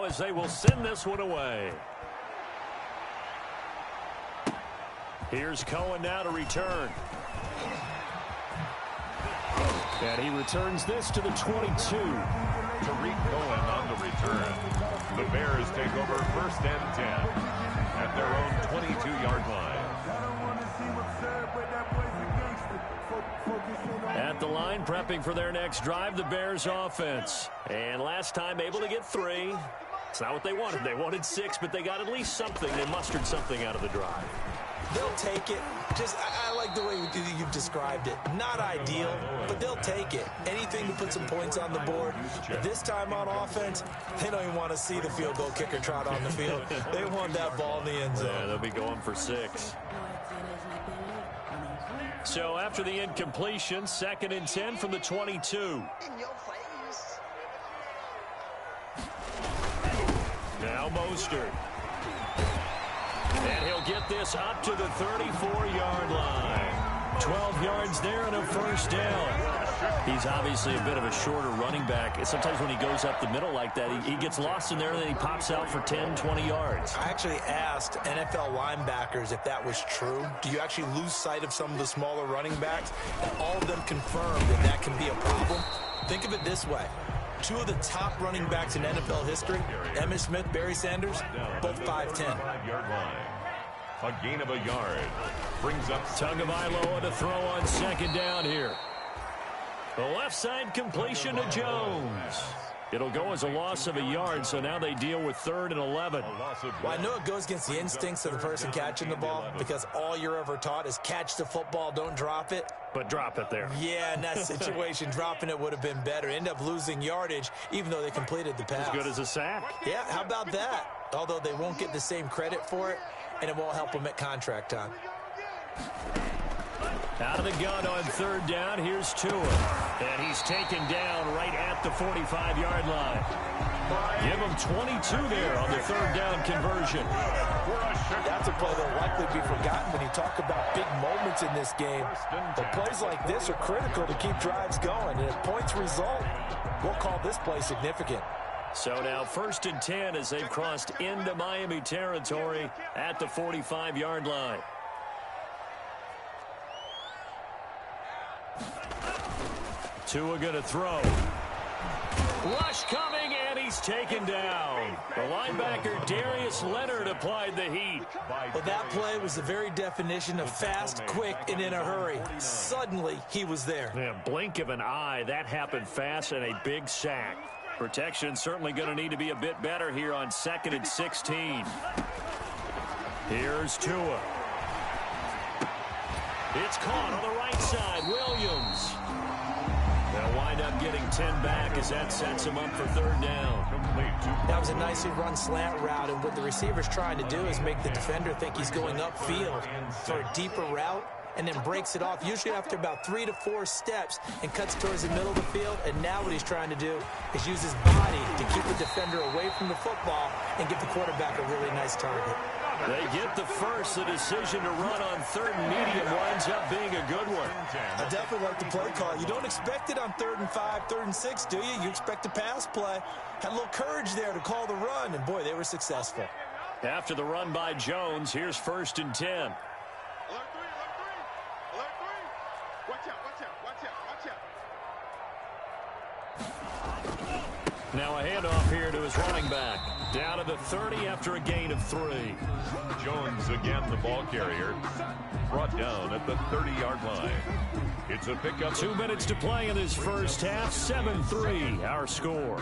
as they will send this one away. Here's Cohen now to return. And he returns this to the 22. Tariq Cohen on the return. The Bears take over 1st and 10 at their own 22-yard line. At the line, prepping for their next drive, the Bears offense. And last time able to get 3. It's not what they wanted. They wanted 6, but they got at least something. They mustered something out of the drive. They'll take it. I like the way you've described it. Not ideal, but they'll take it. Anything to put some points on the board. But this time on offense, they don't even want to see the field goal kicker trot on the field. They want that ball in the end zone. Yeah, they'll be going for 6. So after the incompletion, 2nd and 10 from the 22. Now Mostert. And he'll get this up to the 34-yard line. 12 yards there and a 1st down. He's obviously a bit of a shorter running back. Sometimes when he goes up the middle like that, he gets lost in there and then he pops out for 10, 20 yards. I actually asked NFL linebackers if that was true. Do you actually lose sight of some of the smaller running backs? And all of them confirmed that that can be a problem. Think of it this way. 2 of the top running backs in NFL history, Emmitt Smith, Barry Sanders, both 5'10". A gain of a yard. Brings up Tagovailoa to throw on 2nd down here. The left side completion to Jones. It'll go as a loss of a yard, so now they deal with 3rd and 11. Well, I know it goes against the instincts of the person catching the ball because all you're ever taught is catch the football, don't drop it. But drop it there. Yeah, in that situation, dropping it would have been better. End up losing yardage, even though they completed the pass. As good as a sack. Yeah, how about that? Although they won't get the same credit for it, and it won't help them at contract time. Out of the gun on 3rd down, here's Tua. And he's taken down right at the 45-yard line. Give him 22 there on the 3rd down conversion. That's a play that will likely be forgotten when you talk about big moments in this game. But plays like this are critical to keep drives going. And if points result, we'll call this play significant. So now 1st and 10 as they've crossed into Miami territory at the 45-yard line. Tua going to throw. Rush coming, and he's taken down. The linebacker, Darius Leonard, applied the heat. Well, that play was the very definition of fast, quick, and in a hurry. Suddenly, he was there. Yeah, blink of an eye. That happened fast and a big sack. Protection certainly going to need to be a bit better here on 2nd and 16. Here's Tua. It's caught on the right side. Williams. They'll wind up getting 10 back as that sets him up for 3rd down. That was a nicely run slant route, and what the receiver's trying to do is make the defender think he's going upfield for a deeper route, and then breaks it off, usually after about 3 to 4 steps, and cuts towards the middle of the field. And now what he's trying to do is use his body to keep the defender away from the football and give the quarterback a really nice target. They get the first. The decision to run on 3rd and medium winds up being a good one. I definitely like the play call. You don't expect it on 3rd and 5, 3rd and 6, do you? You expect a pass play. Had a little courage there to call the run, and boy, they were successful. After the run by Jones, here's 1st and 10. Now a handoff here to his running back. Down to the 30 after a gain of 3. Jones again, the ball carrier. Brought down at the 30-yard line. It's a pickup. 2 minutes to play in this first half. 7-3 our score.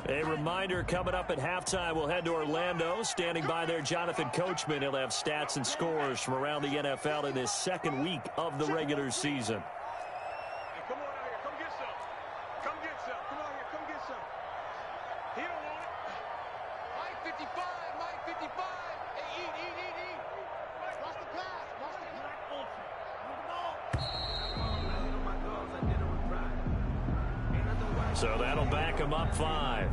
A reminder, coming up at halftime, we'll head to Orlando. Standing by there, Jonathan Coachman. He'll have stats and scores from around the NFL in this 2nd week of the regular season. Hey, come on out here. Come get some. Come get some. Come out here. Come get some. He don't want it. Mike 55. Mike 55. Hey, eat. Watch the pass. Watch the pass. So that'll back him up 5.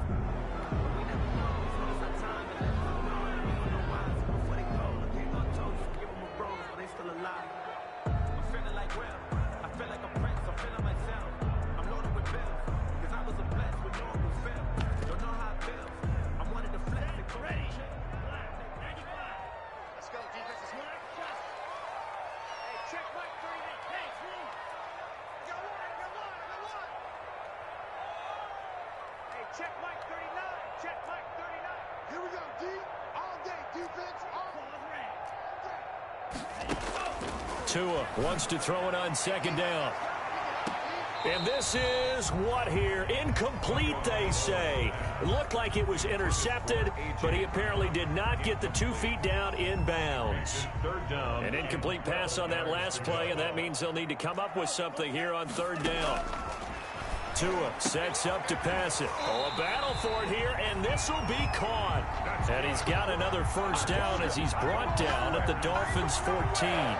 Check Mike 39. Check Mike 39. Here we go, D. All day. Defense. All day. Tua wants to throw it on 2nd down. And this is what here? Incomplete, they say. It looked like it was intercepted, but he apparently did not get the 2 feet down in bounds. An incomplete pass on that last play, and that means they'll need to come up with something here on 3rd down. Tua sets up to pass it. Oh, a battle for it here, and this will be caught. And he's got another 1st down as he's brought down at the Dolphins' 14.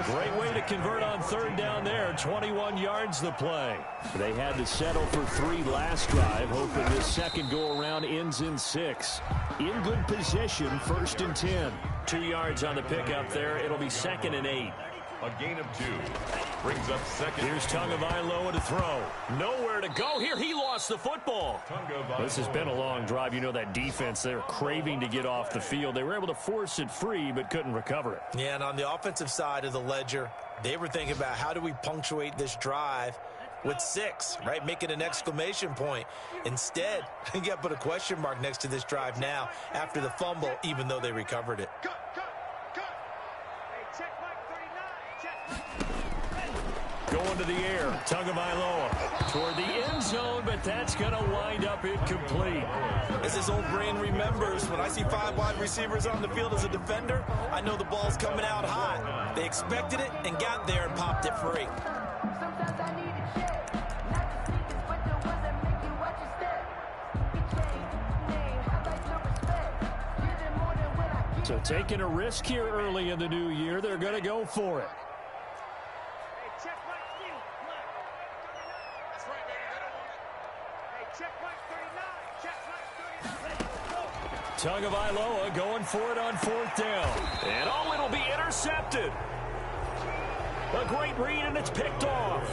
Great way to convert on 3rd down there. 21 yards the play. They had to settle for 3 last drive, hoping this second go-around ends in 6. In good position, 1st and 10. 2 yards on the pickup there. It'll be 2nd and 8. A gain of 2. Brings up 2nd. Here's Tagovailoa to throw. Nowhere to go here. He lost the football. This has been a long drive. You know that defense, they're craving to get off the field. They were able to force it free, but couldn't recover it. Yeah, and on the offensive side of the ledger, they were thinking about how do we punctuate this drive with 6, right? Making an exclamation point. Instead, you got to put a question mark next to this drive now after the fumble, even though they recovered it. Going to the air, Tagovailoa toward the end zone, but that's going to wind up incomplete. As his old brain remembers, when I see 5 wide receivers on the field as a defender, I know the ball's coming out hot. They expected it and got there and popped it free. So taking a risk here early in the new year, they're going to go for it. Tagovailoa going for it on 4th down. And oh, it'll be intercepted. A great read, and it's picked off.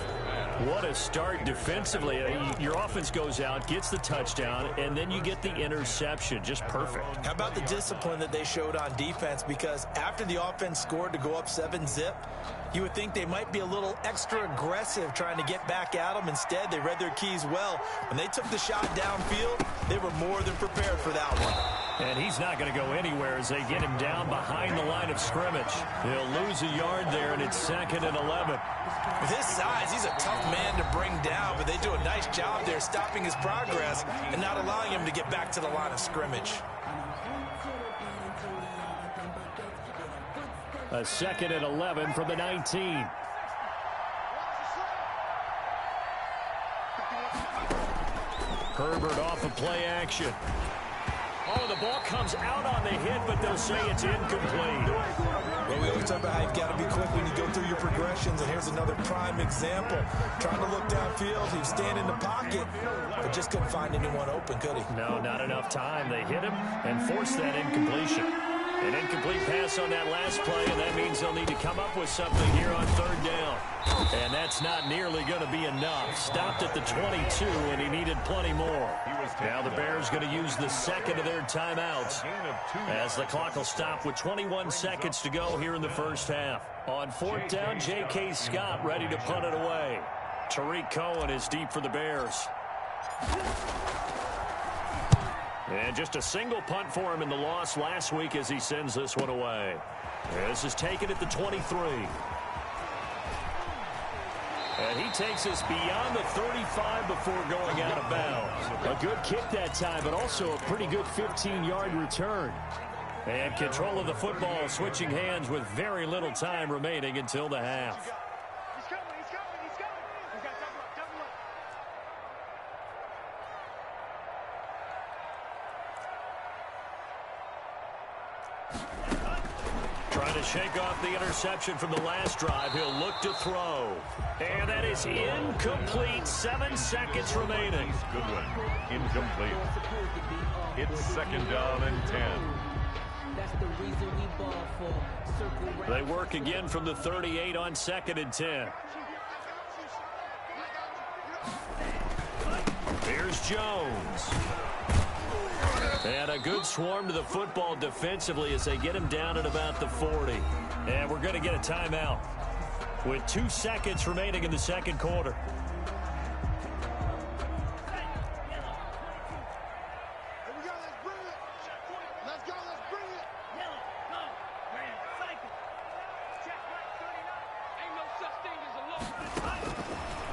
What a start defensively. Your offense goes out, gets the touchdown, and then you get the interception. Just perfect. How about the discipline that they showed on defense? Because after the offense scored to go up 7-zip, you would think they might be a little extra aggressive trying to get back at them. Instead, they read their keys well. When they took the shot downfield, they were more than prepared for that one. And he's not going to go anywhere as they get him down behind the line of scrimmage. He'll lose a yard there, and it's 2nd and 11. With his size, he's a tough man to bring down, but they do a nice job there stopping his progress and not allowing him to get back to the line of scrimmage. A 2nd and 11 from the 19. Herbert off of play action. Oh, the ball comes out on the hit, but they'll say it's incomplete. Well, we always talk about how you've got to be quick when you go through your progressions, and here's another prime example. Trying to look downfield, he was standing in the pocket, but just couldn't find anyone open, could he? No, not enough time. They hit him and forced that incompletion. An incomplete pass on that last play, and that means they'll need to come up with something here on 3rd down. And that's not nearly going to be enough. Stopped at the 22, and he needed plenty more. Now the Bears going to use the 2nd of their timeouts as the clock will stop with 21 seconds to go here in the first half. On 4th down, J.K. Scott ready to punt it away. Tariq Cohen is deep for the Bears. And just a single punt for him in the loss last week as he sends this one away. This is taken at the 23. And he takes us beyond the 35 before going out of bounds. A good kick that time, but also a pretty good 15-yard return. And control of the football switching hands with very little time remaining until the half. Trying to shake off the interception from the last drive. He'll look to throw. And that is is incomplete. 7 seconds remaining. Good one. Incomplete. It's second down and 10. They work again from the 38 on 2nd and 10. Here's Jones. And a good swarm to the football defensively as they get him down at about the 40. And we're going to get a timeout with 2 seconds remaining in the second quarter.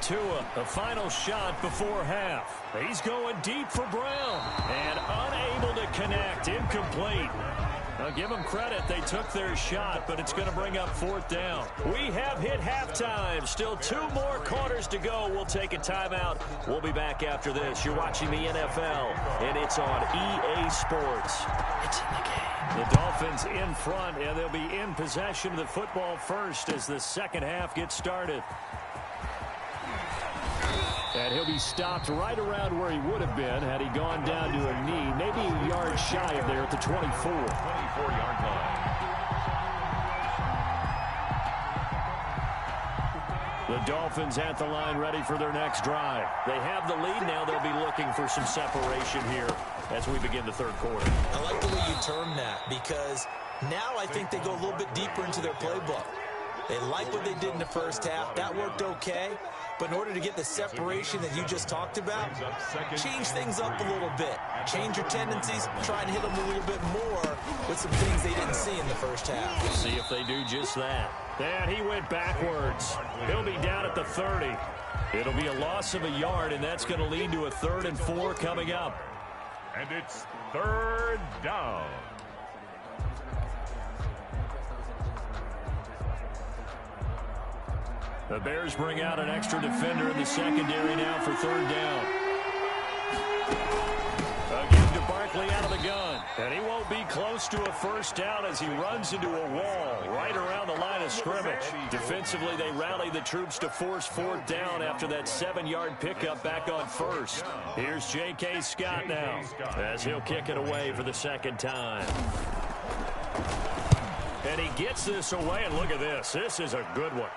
Tua, the final shot before half. He's going deep for Brown. And unable to connect. Incomplete. Now give them credit. They took their shot, but it's going to bring up 4th down. We have hit halftime. Still 2 more quarters to go. We'll take a timeout. We'll be back after this. You're watching the NFL, and it's on EA Sports. It's in the game. The Dolphins in front, and they'll be in possession of the football first as the second half gets started. And he'll be stopped right around where he would have been had he gone down to a knee, maybe a yard shy of there at the 24. 24-yard line. The Dolphins at the line ready for their next drive. They have the lead now. They'll be looking for some separation here as we begin the third quarter. I like the way you term that because now I think they go a little bit deeper into their playbook. They like what they did in the first half. That worked okay. But in order to get the separation that you just talked about, change things up a little bit. Change your tendencies. Try and hit them a little bit more with some things they didn't see in the first half. We'll see if they do just that. And he went backwards. He'll be down at the 30. It'll be a loss of a yard, and that's going to lead to a 3rd and 4 coming up. And it's 3rd down. The Bears bring out an extra defender in the secondary now for 3rd down. Again to Barkley out of the gun. And he won't be close to a 1st down as he runs into a wall right around the line of scrimmage. Defensively, they rally the troops to force 4th down after that 7-yard pickup back on 1st. Here's J.K. Scott now as he'll kick it away for the 2nd time. And he gets this away, and look at this. This is a good one.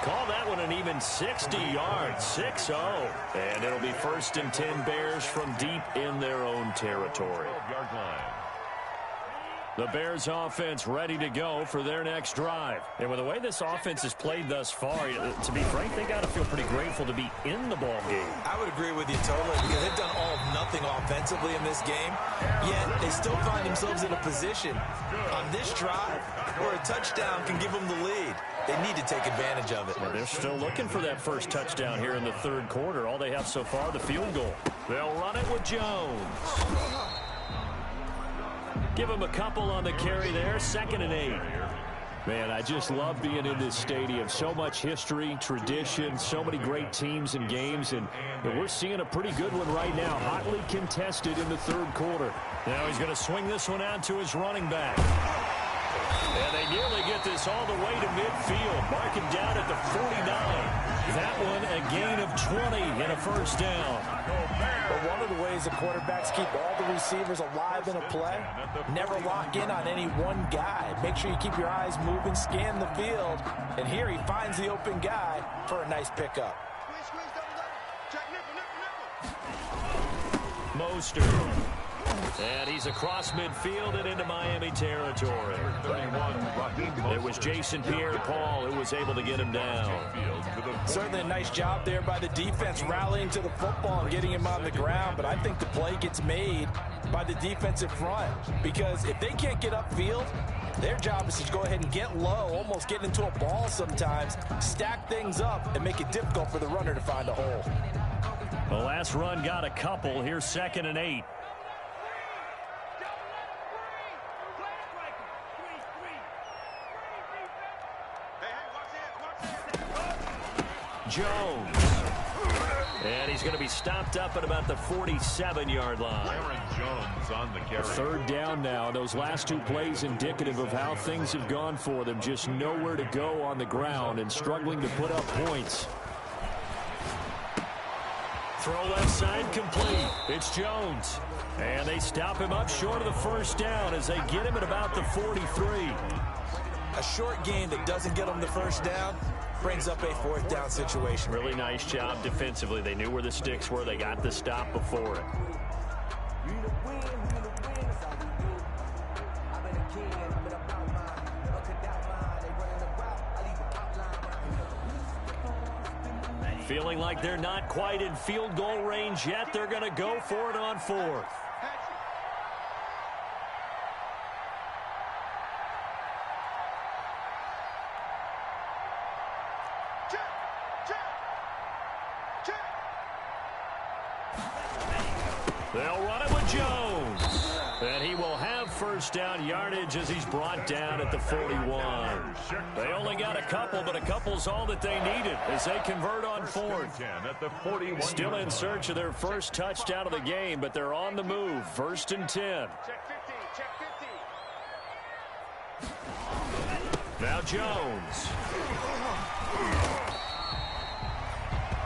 Call that one an even 60 yards, 6-0. And it'll be 1st and 10 Bears from deep in their own territory. 12-yard line. The Bears offense ready to go for their next drive. And with the way this offense has played thus far, to be frank, they got to feel pretty grateful to be in the ball game. I would agree with you totally because they've done all of nothing offensively in this game, yet they still find themselves in a position on this drive where a touchdown can give them the lead. They need to take advantage of it. Well, they're still looking for that 1st touchdown here in the 3rd quarter. All they have so far, the field goal. They'll run it with Jones. Give him a couple on the carry there. 2nd and 8. Man, I just love being in this stadium. So much history, tradition, so many great teams and games, and we're seeing a pretty good one right now. Hotly contested in the 3rd quarter. Now he's going to swing this one out to his running back. And they nearly get this all the way to midfield. Mark him down at the 49. That one a gain of 20 and a 1st down. But one of the ways the quarterbacks keep all the receivers alive in a play, never lock in on any one guy. Make sure you keep your eyes moving, scan the field. And here he finds the open guy for a nice pickup. Mostert. And he's across midfield and into Miami territory. It was Jason Pierre-Paul who was able to get him down. Certainly a nice job there by the defense rallying to the football and getting him on the ground, but I think the play gets made by the defensive front because if they can't get upfield, their job is to go ahead and get low, almost get into a ball sometimes, stack things up, and make it difficult for the runner to find a hole. The last run got a couple. Here's 2nd and 8. Jones. And he's going to be stopped up at about the 47-yard line. Aaron Jones on the carry. Third down now. Those last two plays indicative of how things have gone for them. Just nowhere to go on the ground and struggling to put up points. Throw left side complete. It's Jones. And they stop him up short of the first down as they get him at about the 43. A short gain that doesn't get them the first down brings up a fourth down situation. Really nice job defensively. They knew where the sticks were. They got the stop before it. Feeling like they're not quite in field goal range yet. They're going to go for it on fourth. They'll run it with Jones. And he will have first down yardage as he's brought down at the 41. They only got a couple, but a couple's all that they needed as they convert on fourth. Still in search of their first touchdown of the game, but they're on the move. 1st and 10. Now Jones.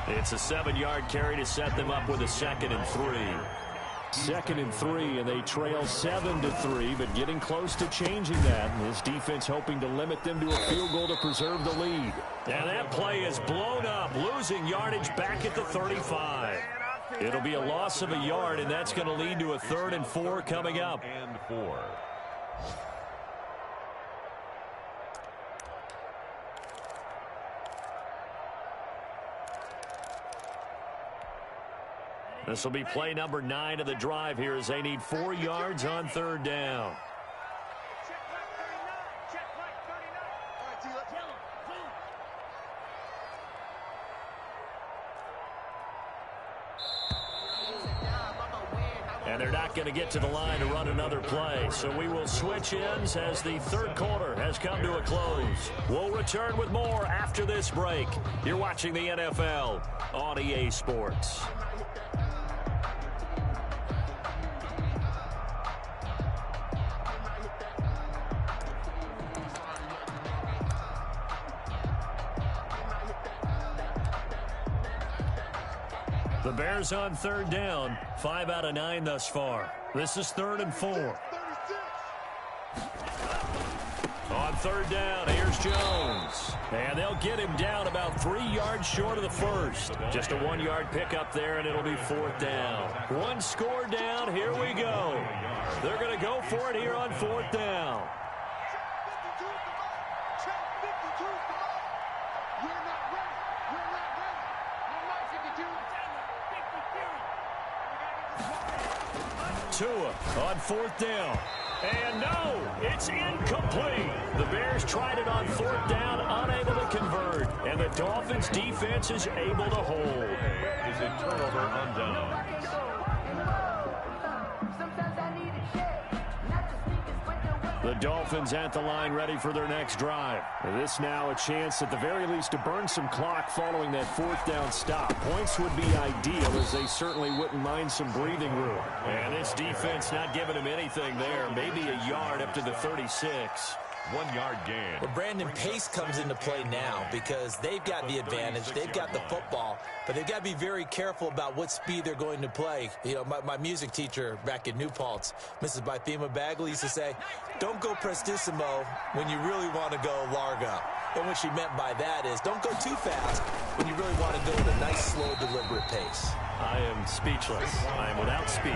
It's a 7-yard carry to set them up with a 2nd and 3. 2nd and 3, and they trail 7-3, but getting close to changing that. And this defense hoping to limit them to a field goal to preserve the lead. And that play is blown up, losing yardage back at the 35. It'll be a loss of a yard, and that's going to lead to a 3rd and 4 coming up. And 4. This will be play number 9 of the drive here as they need 4 yards on 3rd down. And they're not going to get to the line to run another play. So we will switch ends as the 3rd quarter has come to a close. We'll return with more after this break. You're watching the NFL on EA Sports. The Bears on 3rd down, 5 out of 9 thus far. This is 3rd and 4. On 3rd down, here's Jones. And they'll get him down about 3 yards short of the first. Just a 1-yard pickup there, and it'll be 4th down. 1 score down, here we go. They're going to go for it here on 4th down. Tua on 4th down. And no, it's incomplete. The Bears tried it on 4th down, unable to convert. And the Dolphins defense is able to hold. Is a turnover on downs. The Dolphins at the line ready for their next drive. And this now a chance at the very least to burn some clock following that 4th down stop. Points would be ideal as they certainly wouldn't mind some breathing room. And this defense not giving them anything there. Maybe a yard up to the 36. 1-yard gain. Well, Brandon, pace comes into play now because they've got the advantage. They've got the football, but they've got to be very careful about what speed they're going to play. You know, my music teacher back in New Paltz, Mrs. Bythema Bagley, used to say, don't go prestissimo when you really want to go largo. And what she meant by that is don't go too fast when you really want to go at a nice, slow, deliberate pace. I am speechless. I am without speech.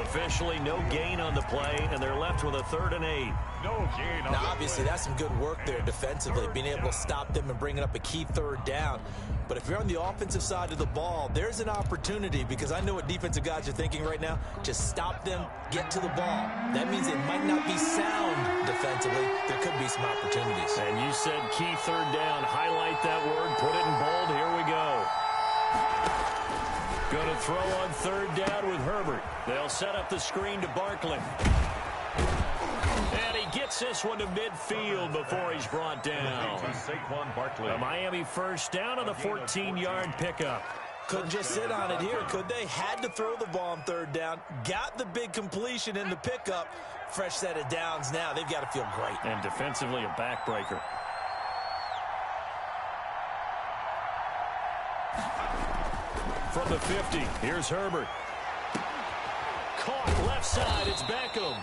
Officially no gain on the play, and they're left with a 3rd and 8. No gain on Now, obviously, that's some good work there defensively, being able to stop them and bringing up a key 3rd down. But if you're on the offensive side of the ball, there's an opportunity because I know what defensive guys are thinking right now. Just stop them, get to the ball. That means it might not be sound defensively. There could be some opportunities. And you said key 3rd down. Highlight that word. Put it in bold. Here we go. Going to throw on 3rd down with Herbert. They'll set up the screen to Barkley. And he gets this one to midfield before he's brought down. A Miami first down on the 14-yard pickup. Couldn't just sit on it here, could they? Had to throw the ball on third down. Got the big completion in the pickup. Fresh set of downs now. They've got to feel great. And defensively, a backbreaker. From the 50, here's Herbert. Caught left side, it's Beckham.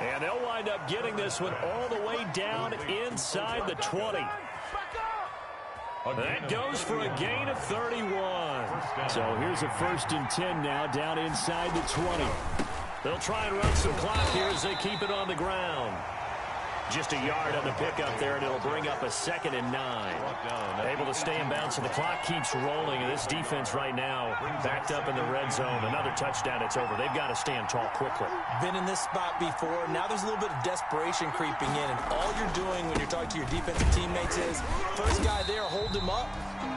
And they'll wind up getting this one all the way down inside the 20. That goes for a gain of 31. So here's a 1st and 10 now down inside the 20. They'll try and run some clock here as they keep it on the ground. Just a yard on the pickup there, and it'll bring up a 2nd and 9. Able to stay in bounds, so the clock keeps rolling. And this defense right now backed up in the red zone. Another touchdown, it's over. They've got to stand tall quickly. Been in this spot before. Now there's a little bit of desperation creeping in. And all you're doing when you're talking to your defensive teammates is, first guy there, hold him up.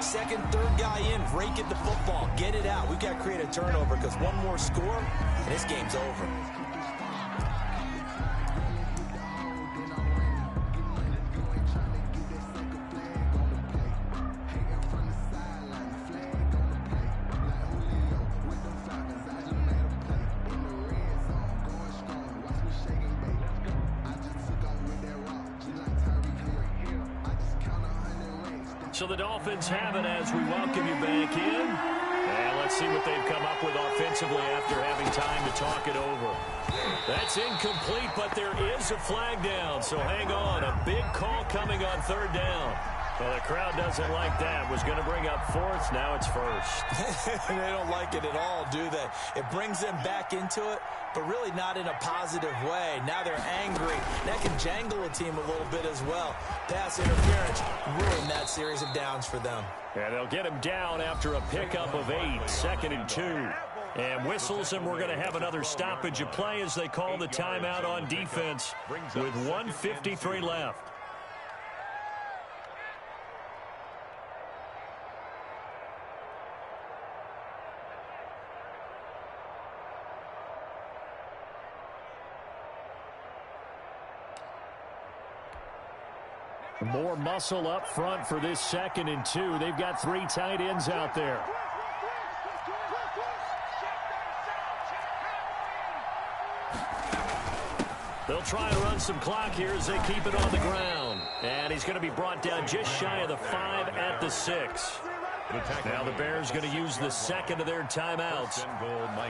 Second, third guy in, rake at the football. Get it out. We've got to create a turnover because one more score, and this game's over. So the Dolphins have it as we welcome you back in. And let's see what they've come up with offensively after having time to talk it over. That's incomplete, but there is a flag down. So hang on. A big call coming on 3rd down. Well, the crowd doesn't like that. Was going to bring up 4th. Now it's 1st. They don't like it at all, do they? It brings them back into it, but really not in a positive way. Now they're angry. That can jangle a team a little bit as well. Pass interference ruined that series of downs for them. And they'll get him down after a pickup of 8, 2nd and 2. And whistles, and we're going to have another stoppage of play as they call the timeout on defense with 1:53 left. More muscle up front for this 2nd and 2. They've got 3 tight ends out there. They'll try and run some clock here as they keep it on the ground. And he's going to be brought down just shy of the 5 at the 6. Now the Bears going to use the 2nd of their timeouts.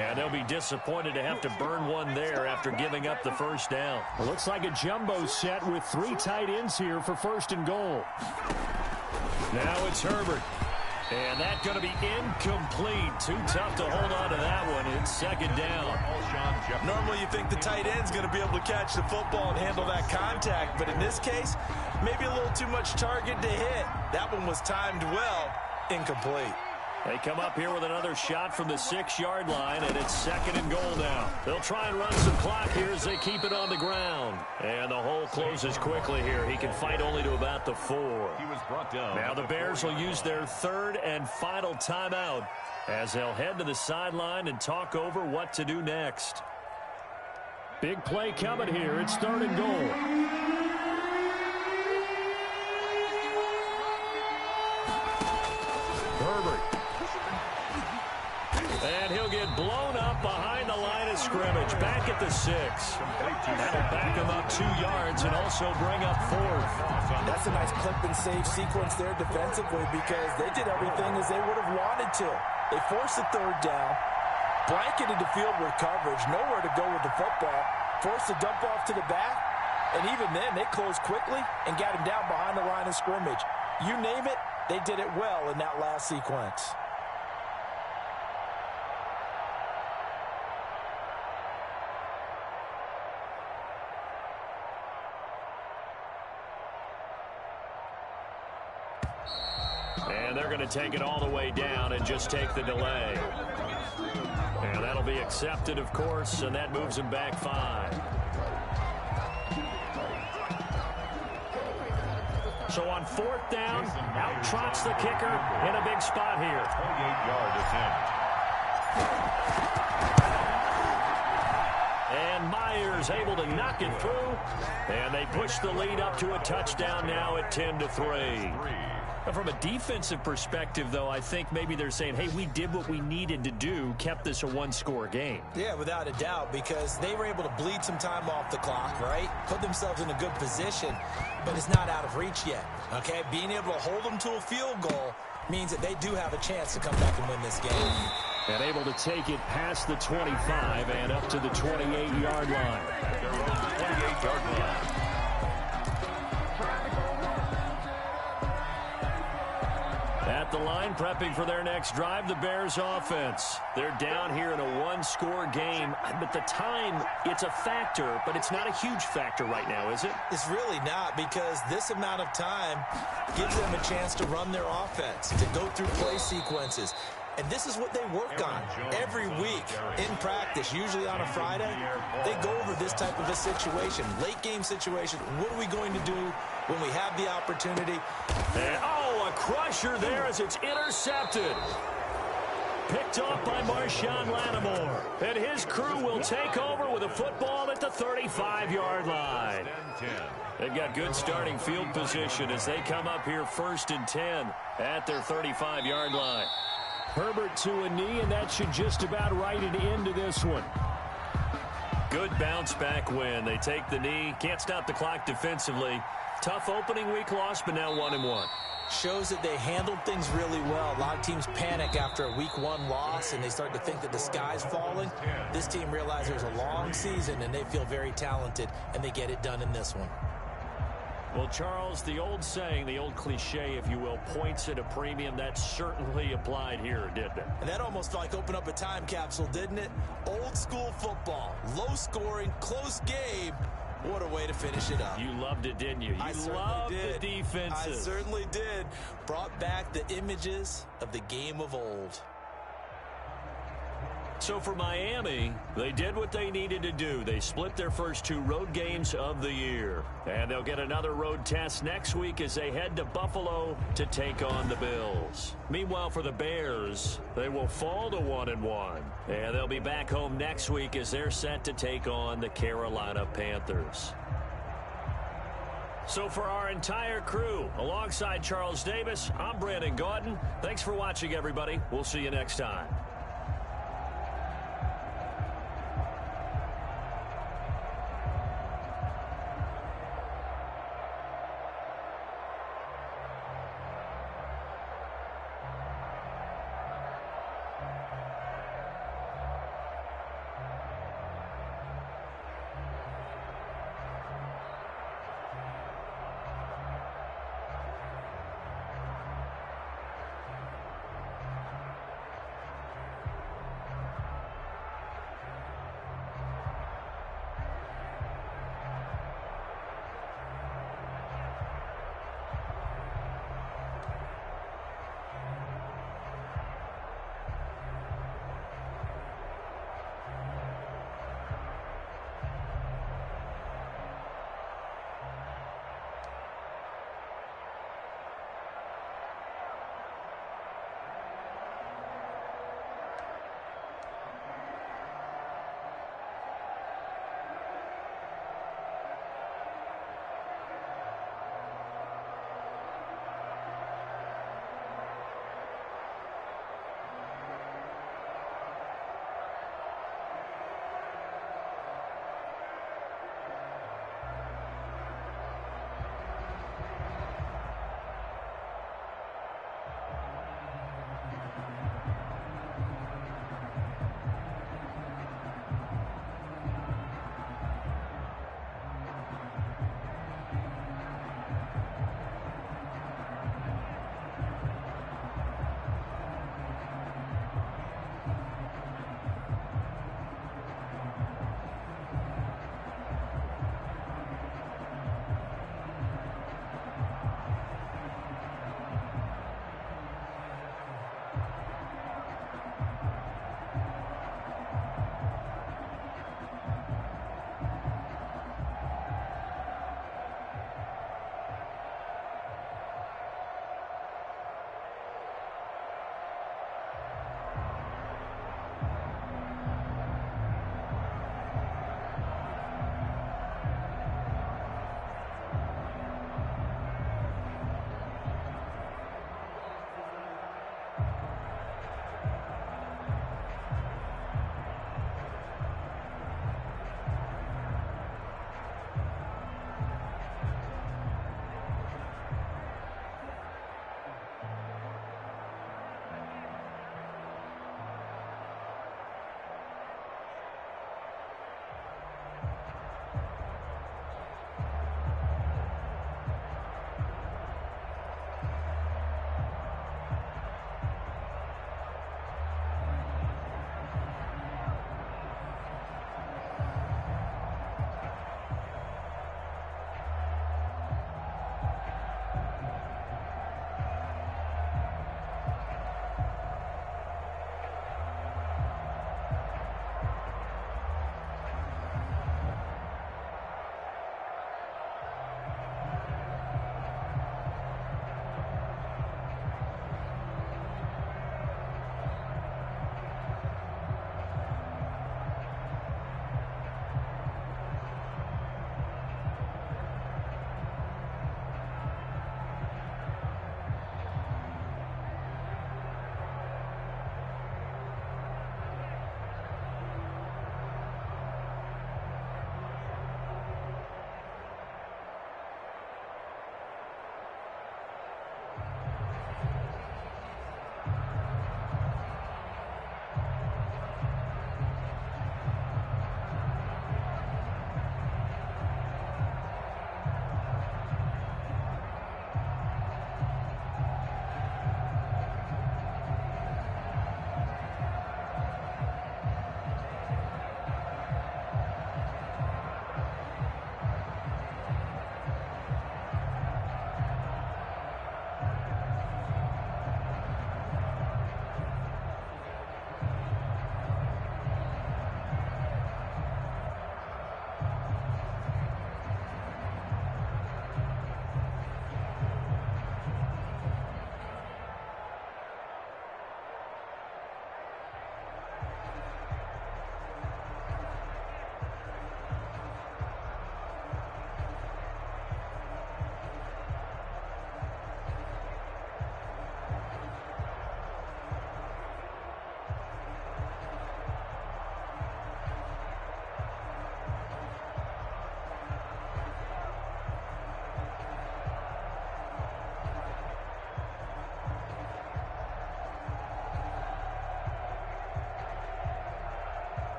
And they'll be disappointed to have to burn one there after giving up the 1st down. It looks like a jumbo set with 3 tight ends here for 1st and goal. Now it's Herbert. And that's going to be incomplete. Too tough to hold on to that one. It's 2nd down. Normally you think the tight end's going to be able to catch the football and handle that contact. But in this case, maybe a little too much target to hit. That one was timed well. Incomplete. They come up here with another shot from the 6-yard line, and it's 2nd and goal now. They'll try and run some clock here as they keep it on the ground. And the hole closes quickly here. He can fight only to about the 4. He was brought down. Now the Bears will use their 3rd and final timeout as they'll head to the sideline and talk over what to do next. Big play coming here. It's 3rd and goal. Herbert. And he'll get blown up behind the line of scrimmage. Back at the 6. That'll back him up 2 yards and also bring up 4th. That's a nice clip and save sequence there defensively because they did everything as they would have wanted to. They forced the 3rd down, blanketed the field with coverage, nowhere to go with the football, forced the dump off to the back, and even then they closed quickly and got him down behind the line of scrimmage. You name it, they did it well in that last sequence. And they're going to take it all the way down and just take the delay. And that'll be accepted, of course, and that moves him back 5. So on 4th down, out trots the kicker in a big spot here. 28-yard attempt. And Myers able to knock it through. And they push the lead up to a touchdown now at 10-3. From a defensive perspective, though, I think maybe they're saying, hey, we did what we needed to do, kept this a one-score game. Yeah, without a doubt, because they were able to bleed some time off the clock, right? Put themselves in a good position, but it's not out of reach yet, okay? Being able to hold them to a field goal means that they do have a chance to come back and win this game. And able to take it past the 25 and up to the 28-yard line. Their own 28-yard line. At the line, prepping for their next drive, the Bears offense. They're down here in a one-score game. But the time, it's a factor, but it's not a huge factor right now, is it? It's really not, because this amount of time gives them a chance to run their offense, to go through play sequences. And this is what they work on every week in practice, usually on a Friday. They go over this type of a situation, late game situation. What are we going to do when we have the opportunity? And, a crusher there as it's intercepted. Picked off by Marshawn Lattimore. And his crew will take over with a football at the 35-yard line. They've got good starting field position as they come up here 1st and 10 at their 35-yard line. Herbert to a knee, and that should just about write it into this one. Good bounce-back win. They take the knee. Can't stop the clock defensively. Tough opening week loss, but now 1-1. Shows that they handled things really well. A lot of teams panic after a week 1 loss, and they start to think that the sky's falling. This team realizes there's a long season, and they feel very talented, and they get it done in this one. Well, Charles, the old saying, the old cliche, if you will, points at a premium, that certainly applied here, didn't it? And that almost like opened up a time capsule, didn't it? Old school football, low scoring, close game. What a way to finish it up. You loved it, didn't you? You loved the defenses. I certainly did. Brought back the images of the game of old. So for Miami, they did what they needed to do. They split their first 2 road games of the year. And they'll get another road test next week as they head to Buffalo to take on the Bills. Meanwhile, for the Bears, they will fall to 1-1. And they'll be back home next week as they're set to take on the Carolina Panthers. So for our entire crew, alongside Charles Davis, I'm Brandon Gaudin. Thanks for watching, everybody. We'll see you next time.